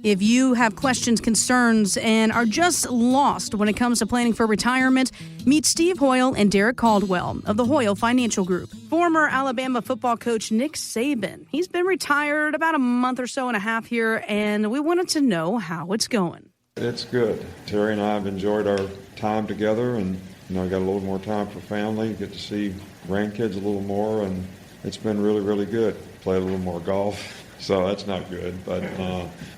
If you have questions, concerns, and are just lost when it comes to planning for retirement, meet Steve Hoyle and Derrick Caldwell of the Hoyle Financial Group. Former Alabama football coach Nick Saban. He's been retired about a month or so and a half here, and we wanted to know how it's going. It's good. Terry and I have enjoyed our time together, and got a little more time for family, get to see grandkids a little more, and it's been really, really good. Play a little more golf. So that's not good, but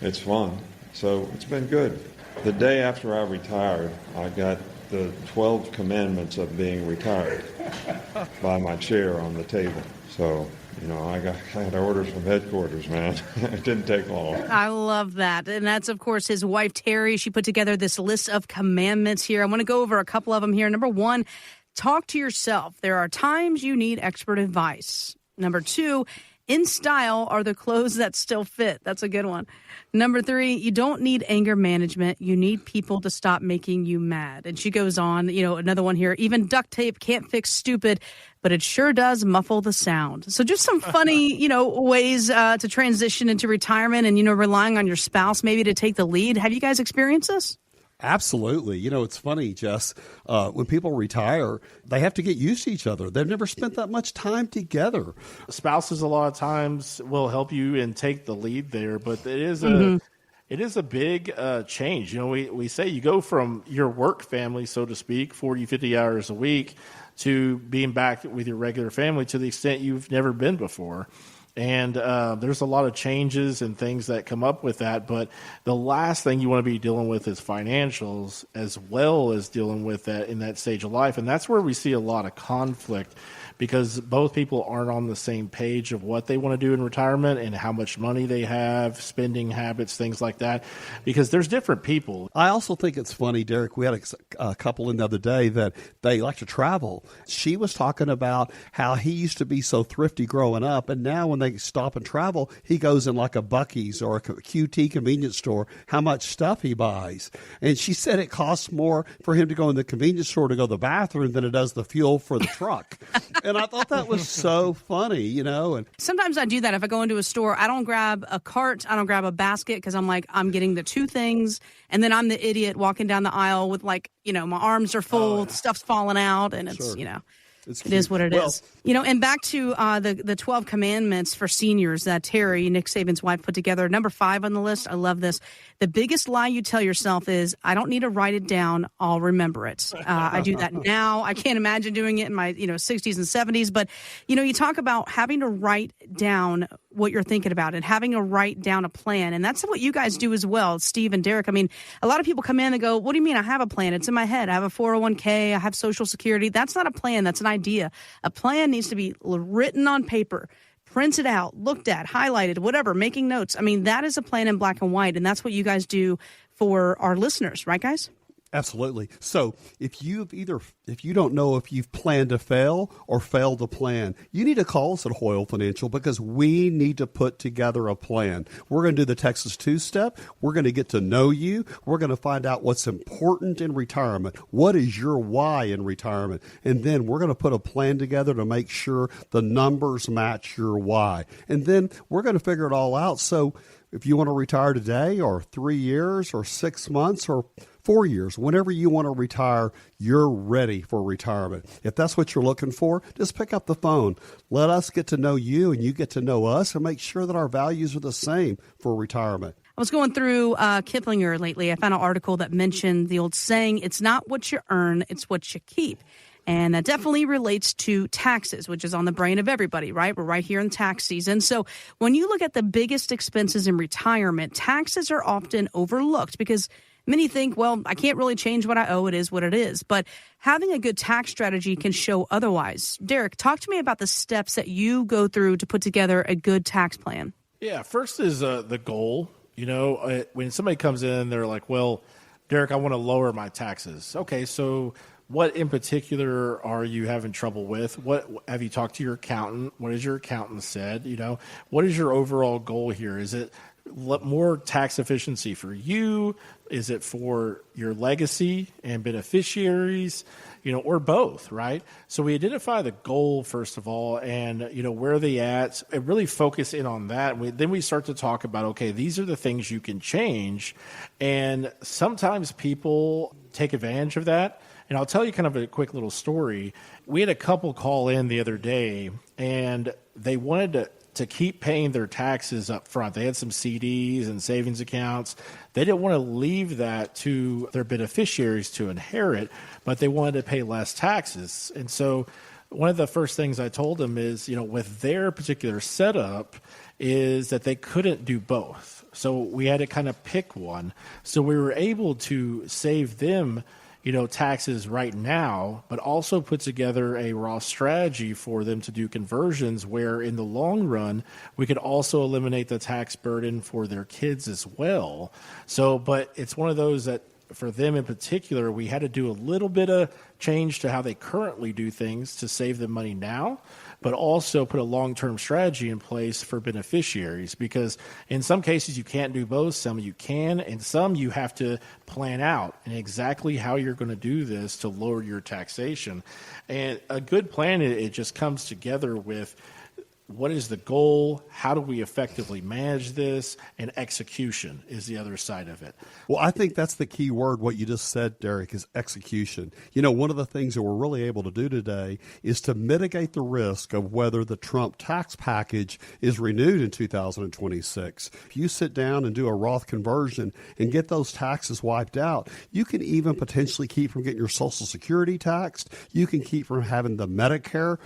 it's fun. So it's been good. The day after I retired, I got the 12 commandments of being retired by my chair on the table. So, I had orders from headquarters, man. It didn't take long. I love that. And that's, of course, his wife, Terry. She put together this list of commandments here. I want to go over a couple of them here. Number 1, talk to yourself. There are times you need expert advice. Number 2, in style are the clothes that still fit. That's a good one. Number 3, you don't need anger management. You need people to stop making you mad. And she goes on, another one here. Even duct tape can't fix stupid, but it sure does muffle the sound. So just some funny, ways to transition into retirement and, relying on your spouse maybe to take the lead. Have you guys experienced this? Absolutely. It's funny, Jess, when people retire, they have to get used to each other. They've never spent that much time together. Spouses a lot of times will help you and take the lead there, but it is a big change. We say you go from your work family, so to speak, 40, 50 hours a week, to being back with your regular family to the extent you've never been before. And there's a lot of changes and things that come up with that. But the last thing you want to be dealing with is financials, as well as dealing with that in that stage of life. And that's where we see a lot of conflict, because both people aren't on the same page of what they want to do in retirement and how much money they have, spending habits, things like that, because there's different people. I also think it's funny, Derrick, we had a couple in the other day that they like to travel. She was talking about how he used to be so thrifty growing up, and now when they stop and travel, he goes in like a Buc-ee's or a QT convenience store, how much stuff he buys. And she said it costs more for him to go in the convenience store to go to the bathroom than it does the fuel for the truck. And I thought that was so funny, And sometimes I do that. If I go into a store, I don't grab a cart, I don't grab a basket, because I'm like, I'm getting the two things. And then I'm the idiot walking down the aisle with my arms are full, stuff's falling out, and it's, sure. It is what it is. And back to the 12 commandments for seniors that Terry, Nick Saban's wife, put together. Number 5 on the list, I love this. The biggest lie you tell yourself is, I don't need to write it down, I'll remember it. I do that now. I can't imagine doing it in my 60s and 70s. But, you talk about having to write down what you're thinking about and having to write down a plan. And that's what you guys do as well, Steve and Derrick. I mean, a lot of people come in and go, what do you mean I have a plan? It's in my head. I have a 401k. I have Social Security. That's not a plan. That's an idea. A plan needs to be written on paper, printed out, looked at, highlighted, whatever, making notes. I mean, that is a plan in black and white. And that's what you guys do for our listeners. Right, guys? Absolutely. So if you don't know if you've planned to fail or failed to plan, you need to call us at Hoyle Financial, because we need to put together a plan. We're going to do the Texas 2-step. We're going to get to know you. We're going to find out what's important in retirement. What is your why in retirement? And then we're going to put a plan together to make sure the numbers match your why. And then we're going to figure it all out. So if you want to retire today, or 3 years, or 6 months, or 4 years, whenever you want to retire, you're ready for retirement. If that's what you're looking for, just pick up the phone. Let us get to know you, and you get to know us, and make sure that our values are the same for retirement. I was going through Kiplinger lately. I found an article that mentioned the old saying, it's not what you earn, it's what you keep. And that definitely relates to taxes, which is on the brain of everybody, right? We're right here in tax season. So when you look at the biggest expenses in retirement, taxes are often overlooked, because many think, well, I can't really change what I owe. It is what it is. But having a good tax strategy can show otherwise. Derrick, talk to me about the steps that you go through to put together a good tax plan. Yeah, first is the goal. When somebody comes in, they're like, well, Derrick, I want to lower my taxes. Okay, so what in particular are you having trouble with? What have you talked to your accountant? What has your accountant said? What is your overall goal here? Is it more tax efficiency for you? Is it for your legacy and beneficiaries, or both, right? So we identify the goal, first of all, and, where they at, and really focus in on that. Then we start to talk about, okay, these are the things you can change. And sometimes people take advantage of that. And I'll tell you kind of a quick little story. We had a couple call in the other day, and they wanted to keep paying their taxes up front. They had some CDs and savings accounts. They didn't want to leave that to their beneficiaries to inherit, but they wanted to pay less taxes. And so one of the first things I told them is, with their particular setup, is that they couldn't do both. So we had to kind of pick one. So we were able to save them taxes right now, but also put together a Roth strategy for them to do conversions where in the long run, we could also eliminate the tax burden for their kids as well. So, but it's one of those that for them in particular, we had to do a little bit of change to how they currently do things to save them money now, but also put a long-term strategy in place for beneficiaries, because in some cases you can't do both, some you can, and some you have to plan out and exactly how you're going to do this to lower your taxation. And a good plan, it just comes together with what is the goal, how do we effectively manage this, and execution is the other side of it. Well, I think that's the key word, what you just said, Derrick, is execution. One of the things that we're really able to do today is to mitigate the risk of whether the Trump tax package is renewed in 2026. If you sit down and do a Roth conversion and get those taxes wiped out, you can even potentially keep from getting your Social Security taxed. You can keep from having the Medicare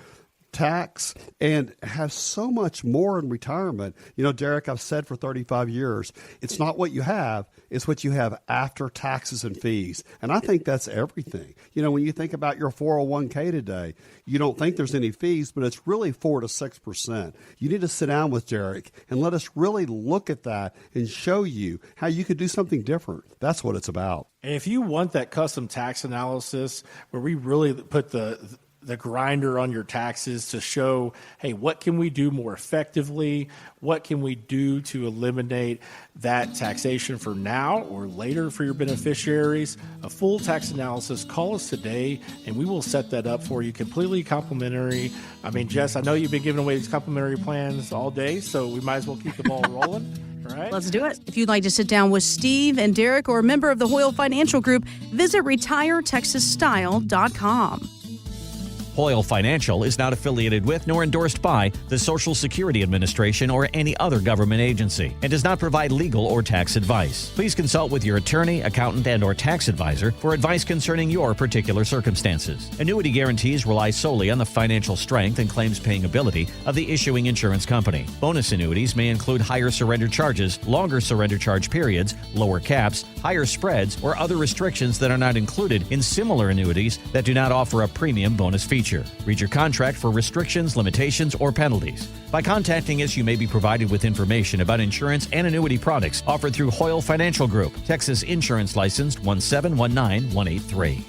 tax and have so much more in retirement. Derrick, I've said for 35 years, it's not what you have, it's what you have after taxes and fees. And I think that's everything. When you think about your 401k today, you don't think there's any fees, but it's really 4 to 6%. You need to sit down with Derrick and let us really look at that and show you how you could do something different. That's what it's about. And if you want that custom tax analysis where we really put the grinder on your taxes to show, hey, what can we do more effectively? What can we do to eliminate that taxation for now or later for your beneficiaries? A full tax analysis, call us today, and we will set that up for you completely complimentary. I mean, Jess, I know you've been giving away these complimentary plans all day, so we might as well keep the ball rolling. All right. Let's do it. If you'd like to sit down with Steve and Derrick or a member of the Hoyle Financial Group, visit retiretexasstyle.com. Hoyle Financial is not affiliated with nor endorsed by the Social Security Administration or any other government agency and does not provide legal or tax advice. Please consult with your attorney, accountant, and or tax advisor for advice concerning your particular circumstances. Annuity guarantees rely solely on the financial strength and claims-paying ability of the issuing insurance company. Bonus annuities may include higher surrender charges, longer surrender charge periods, lower caps, higher spreads, or other restrictions that are not included in similar annuities that do not offer a premium bonus feature. Read your contract for restrictions, limitations, or penalties. By contacting us, you may be provided with information about insurance and annuity products offered through Hoyle Financial Group, Texas Insurance Licensed 1719183.